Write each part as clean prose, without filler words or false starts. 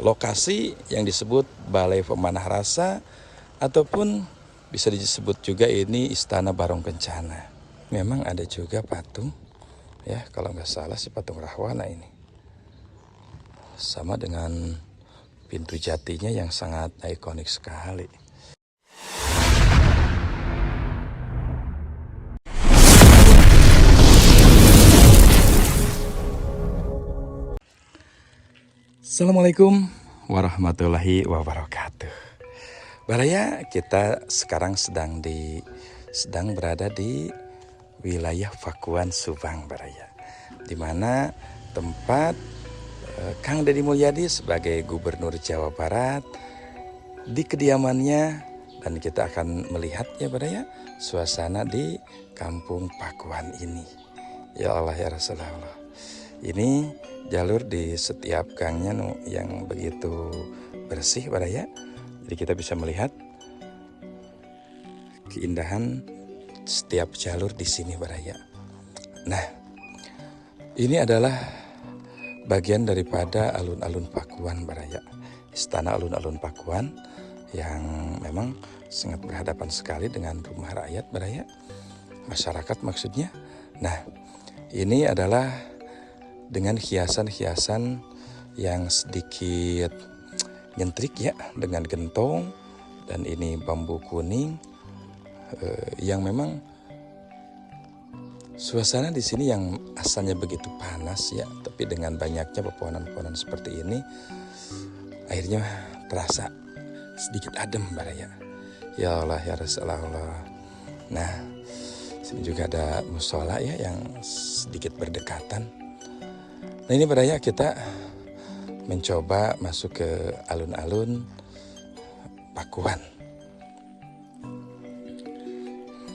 lokasi yang disebut Balai Pemanah Rasa ataupun bisa disebut juga ini Istana Barong Kencana. Memang ada juga patung, ya kalau nggak salah si patung Rahwana ini. Sama dengan pintu jatinya yang sangat ikonik sekali. Assalamualaikum warahmatullahi wabarakatuh. Baraya, kita sekarang sedang berada di wilayah Pakuan, Subang, Baraya, di mana tempat Kang Deddy Mulyadi sebagai Gubernur Jawa Barat di kediamannya, dan kita akan melihat ya Baraya suasana di Kampung Pakuan ini. Ya Allah ya Rasulullah. Ini jalur di setiap gangnya yang begitu bersih Baraya. Jadi kita bisa melihat keindahan setiap jalur di sini Baraya. Nah, ini adalah bagian daripada alun-alun Pakuan Baraya. Istana alun-alun Pakuan yang memang sangat berhadapan sekali dengan rumah rakyat Baraya. Masyarakat maksudnya. Nah, ini adalah dengan hiasan-hiasan yang sedikit nyentrik ya, dengan gentong, dan ini bambu kuning yang memang suasana di sini yang asalnya begitu panas ya, tapi dengan banyaknya pepohonan-pepohonan seperti ini akhirnya terasa sedikit adem Baraya. Ya Allah ya Rasulullah. Nah, sini juga ada musola ya yang sedikit berdekatan. Nah ini Baraya, kita mencoba masuk ke alun-alun Pakuan.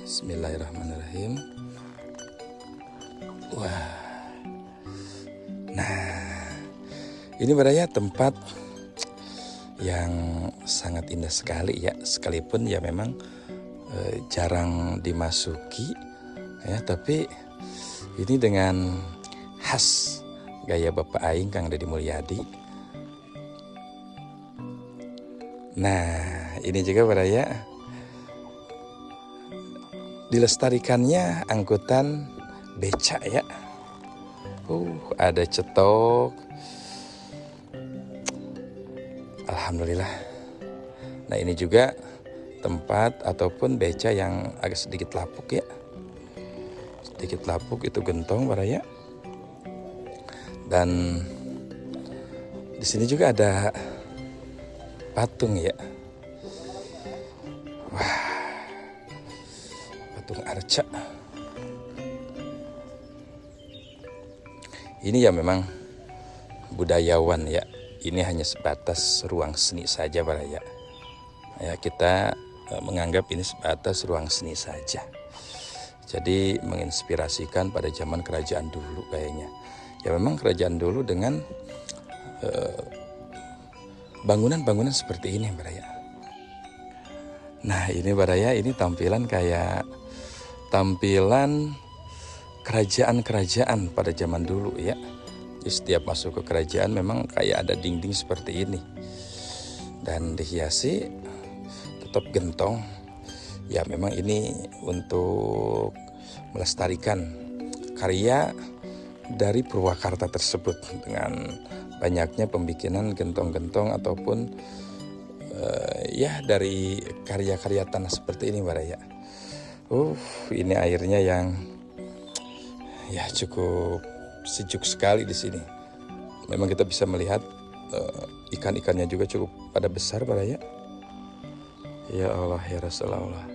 Bismillahirrahmanirrahim. Wah. Nah, ini Baraya tempat yang sangat indah sekali ya, sekalipun ya memang jarang dimasuki ya, tapi ini dengan khas gaya Bapak Aing Kang Deddy Mulyadi. Nah ini juga Baraya dilestarikannya angkutan beca ya. Ada cetok. Alhamdulillah. Nah ini juga tempat ataupun beca yang agak sedikit lapuk ya. Sedikit lapuk itu gentong Baraya. Dan di sini juga ada patung ya. Wah, patung arca. Ini ya memang budayawan ya. Ini hanya sebatas ruang seni saja Baraya. Ya, kita menganggap ini sebatas ruang seni saja. Jadi menginspirasikan pada zaman kerajaan dulu kayaknya. Ya memang kerajaan dulu dengan bangunan-bangunan seperti ini Baraya. Nah ini Baraya, ini tampilan kayak tampilan kerajaan-kerajaan pada zaman dulu ya. Jadi setiap masuk ke kerajaan memang kayak ada dinding seperti ini. Dan dihiasi tetap gentong. Ya memang ini untuk melestarikan karya dari Purwakarta tersebut dengan banyaknya pembikinan gentong-gentong ataupun ya dari karya-karya tanah seperti ini Baraya. Ini airnya yang ya cukup sejuk sekali di sini. Memang kita bisa melihat ikan-ikannya juga cukup pada besar Baraya. Ya Allah ya Rasulullah.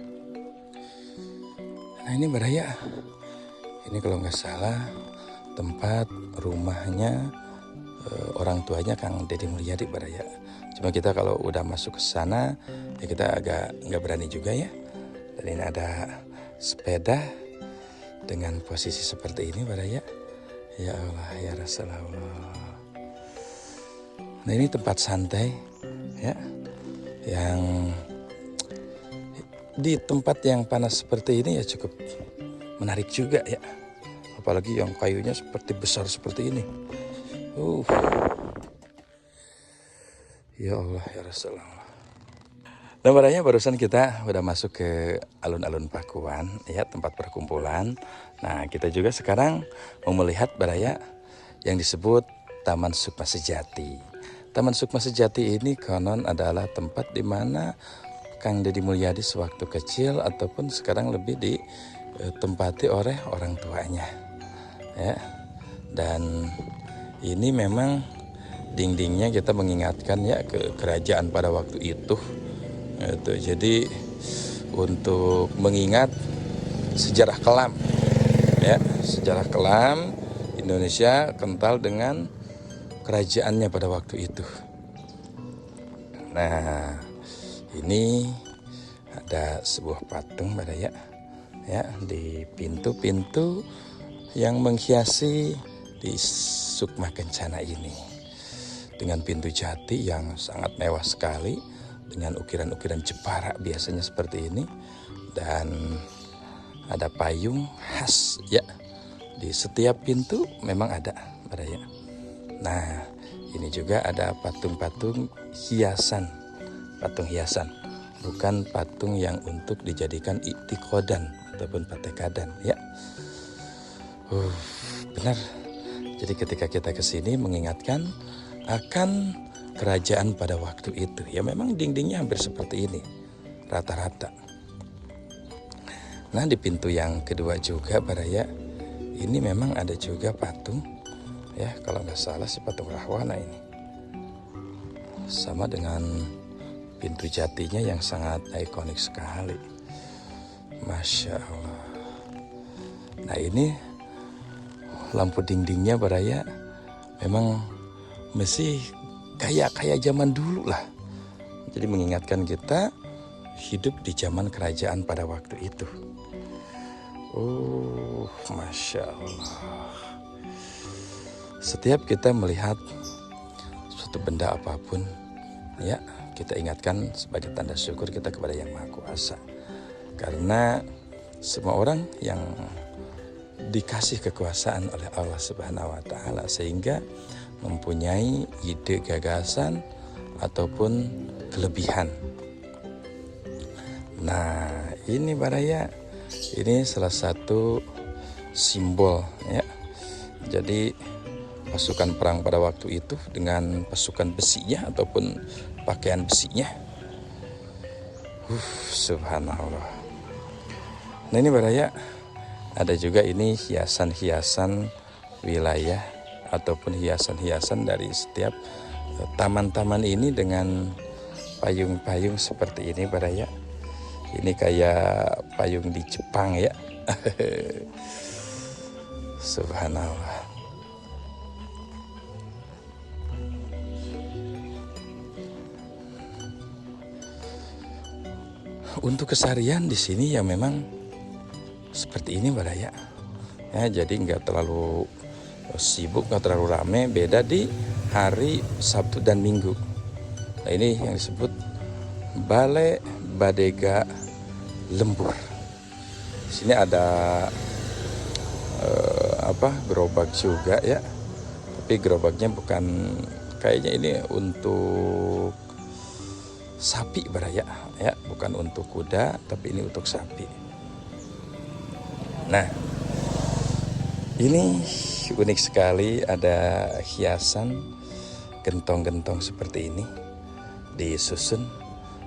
Nah ini Baraya, ini kalau nggak salah tempat rumahnya orang tuanya Kang Deddy Mulyadi Baraya. Cuma kita kalau udah masuk ke sana ya kita agak nggak berani juga ya. Dan ini ada sepeda dengan posisi seperti ini Baraya. Ya Allah ya Rasulullah. Nah ini tempat santai ya, yang di tempat yang panas seperti ini ya cukup menarik juga ya. Apalagi yang kayunya seperti besar seperti ini. Ya Allah ya Rasulullah. Nah baraya barusan kita udah masuk ke alun-alun Pakuan ya, tempat perkumpulan. Nah kita juga sekarang mau melihat baraya yang disebut Taman Sukma Sejati. Taman Sukma Sejati ini konon adalah tempat di mana Kang Deddy Mulyadi sewaktu kecil ataupun sekarang lebih ditempati oleh orang tuanya ya. Dan ini memang dindingnya kita mengingatkan ya ke kerajaan pada waktu itu. Jadi untuk mengingat sejarah kelam ya, sejarah kelam Indonesia kental dengan kerajaannya pada waktu itu. Nah, ini ada sebuah patung baraya ya di pintu-pintu yang menghiasi di Sukma Kencana ini, dengan pintu jati yang sangat mewah sekali, dengan ukiran-ukiran Jepara biasanya seperti ini, dan ada payung khas ya di setiap pintu memang ada baraya. Nah ini juga ada patung-patung hiasan, patung hiasan, bukan patung yang untuk dijadikan iktikodan ataupun patekadan ya. Benar. Jadi ketika kita kesini mengingatkan akan kerajaan pada waktu itu. Ya memang dindingnya hampir seperti ini, rata-rata. Nah di pintu yang kedua juga baraya, ini memang ada juga patung. Ya kalau nggak salah si patung Rahwana ini. Sama dengan pintu jatinya yang sangat ikonik sekali. Masya Allah. Nah ini lampu dindingnya baraya memang masih kayak zaman dulu lah. Jadi mengingatkan kita hidup di zaman kerajaan pada waktu itu. Masya Allah. Setiap kita melihat suatu benda apapun ya, kita ingatkan sebagai tanda syukur kita kepada Yang Maha Kuasa. Karena semua orang yang dikasih kekuasaan oleh Allah Subhanahu wa taala sehingga mempunyai ide, gagasan ataupun kelebihan. Nah, ini baraya, ini salah satu simbol ya. Jadi pasukan perang pada waktu itu dengan pasukan besinya ataupun pakaian besinya. Subhanallah. Nah ini baraya, ada juga ini hiasan-hiasan wilayah ataupun hiasan-hiasan dari setiap taman-taman ini dengan payung-payung seperti ini baraya. Ini kayak payung di Jepang ya. Subhanallah. Untuk keseharian di sini ya memang seperti ini baraya. Ya, jadi nggak terlalu sibuk, nggak terlalu rame. Beda di hari Sabtu dan Minggu. Nah ini yang disebut Balai Badega Lembur. Di sini ada gerobak juga ya. Tapi gerobaknya bukan, kayaknya ini untuk sapi baraya ya, bukan untuk kuda tapi ini untuk sapi. Nah ini unik sekali, ada hiasan gentong-gentong seperti ini disusun,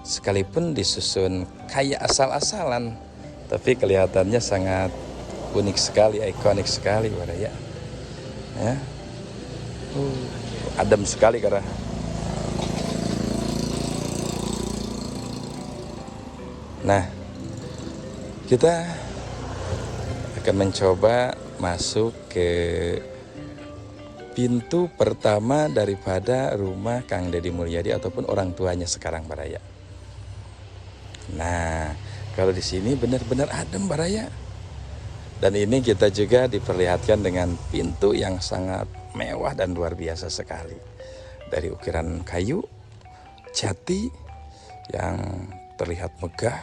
sekalipun disusun kayak asal-asalan tapi kelihatannya sangat unik sekali, ikonik sekali baraya ya. Adem sekali karena nah, kita akan mencoba masuk ke pintu pertama daripada rumah Kang Deddy Mulyadi ataupun orang tuanya sekarang baraya. Nah, kalau di sini benar-benar adem baraya. Dan ini kita juga diperlihatkan dengan pintu yang sangat mewah dan luar biasa sekali. Dari ukiran kayu, jati yang terlihat megah,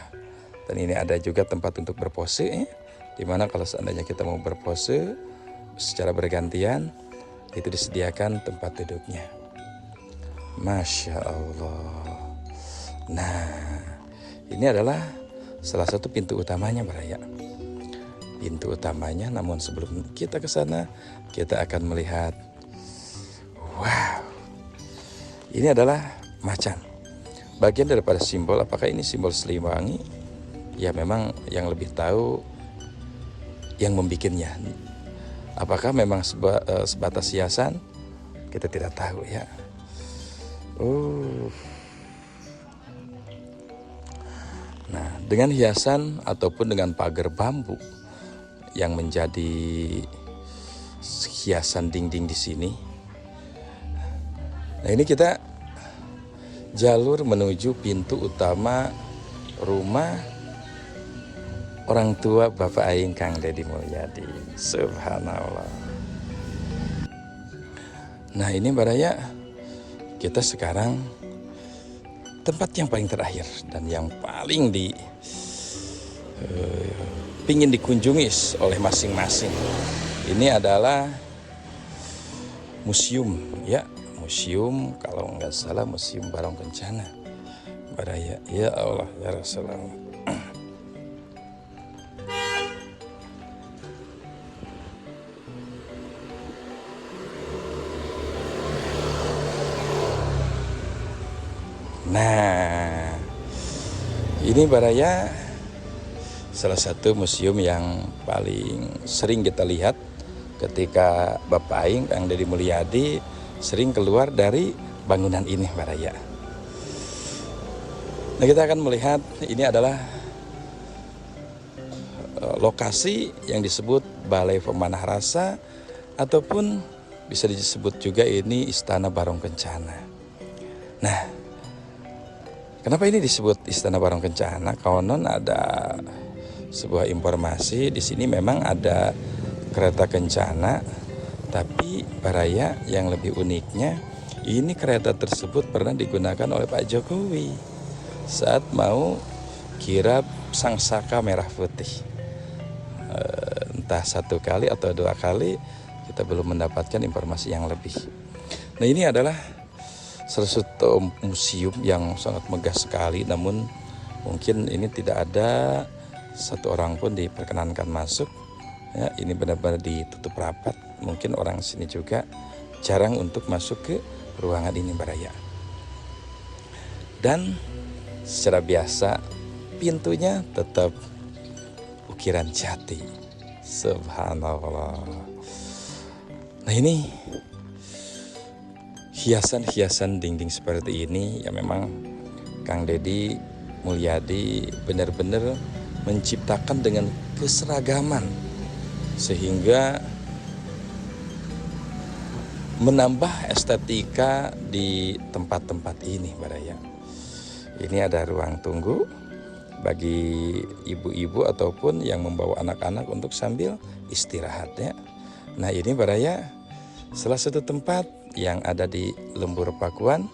dan ini ada juga tempat untuk berpose ya, dimana kalau seandainya kita mau berpose secara bergantian itu disediakan tempat duduknya. Masya Allah. Nah, ini adalah salah satu pintu utamanya Baraya. Pintu utamanya, namun sebelum kita ke sana, kita akan melihat, wow, ini adalah macan. Bagian daripada simbol, apakah ini simbol Siliwangi? Ya memang yang lebih tahu yang membikinnya. Apakah memang sebatas hiasan? Kita tidak tahu ya. Nah, dengan hiasan ataupun dengan pagar bambu yang menjadi hiasan dinding di sini. Nah, ini kita jalur menuju pintu utama rumah orang tua Bapak Aing Kang Deddy Mulyadi. Subhanallah. Nah, ini Baraya, kita sekarang tempat yang paling terakhir dan yang paling pingin dikunjungi oleh masing-masing. Ini adalah museum ya, museum kalau nggak salah Museum Barong Kencana Baraya. Ya Allah ya Rasulullah. Nah, ini Baraya salah satu museum yang paling sering kita lihat ketika Bapak Aing Kang Deddy Mulyadi sering keluar dari bangunan ini Baraya. Nah, kita akan melihat ini adalah lokasi yang disebut Balai Pemanah Rasa ataupun bisa disebut juga ini Istana Barong Kencana. Nah, kenapa ini disebut Istana Barong Kencana? Konon ada sebuah informasi di sini memang ada kereta kencana, tapi Baraya yang lebih uniknya ini kereta tersebut pernah digunakan oleh Pak Jokowi saat mau kirap Sang Saka Merah Putih. Entah satu kali atau dua kali, kita belum mendapatkan informasi yang lebih. Nah, ini adalah salah satu museum yang sangat megah sekali, namun mungkin ini tidak ada satu orang pun diperkenankan masuk. Ya, ini benar-benar ditutup rapat. Mungkin orang sini juga jarang untuk masuk ke ruangan ini Baraya. Dan secara biasa pintunya tetap ukiran jati. Subhanallah. Nah, ini hiasan-hiasan dinding seperti ini ya memang Kang Deddy Mulyadi benar-benar menciptakan dengan keseragaman sehingga menambah estetika di tempat-tempat ini Baraya. Ini ada ruang tunggu bagi ibu-ibu ataupun yang membawa anak-anak untuk sambil istirahat ya. Nah, ini Baraya salah satu tempat yang ada di Lembur Pakuan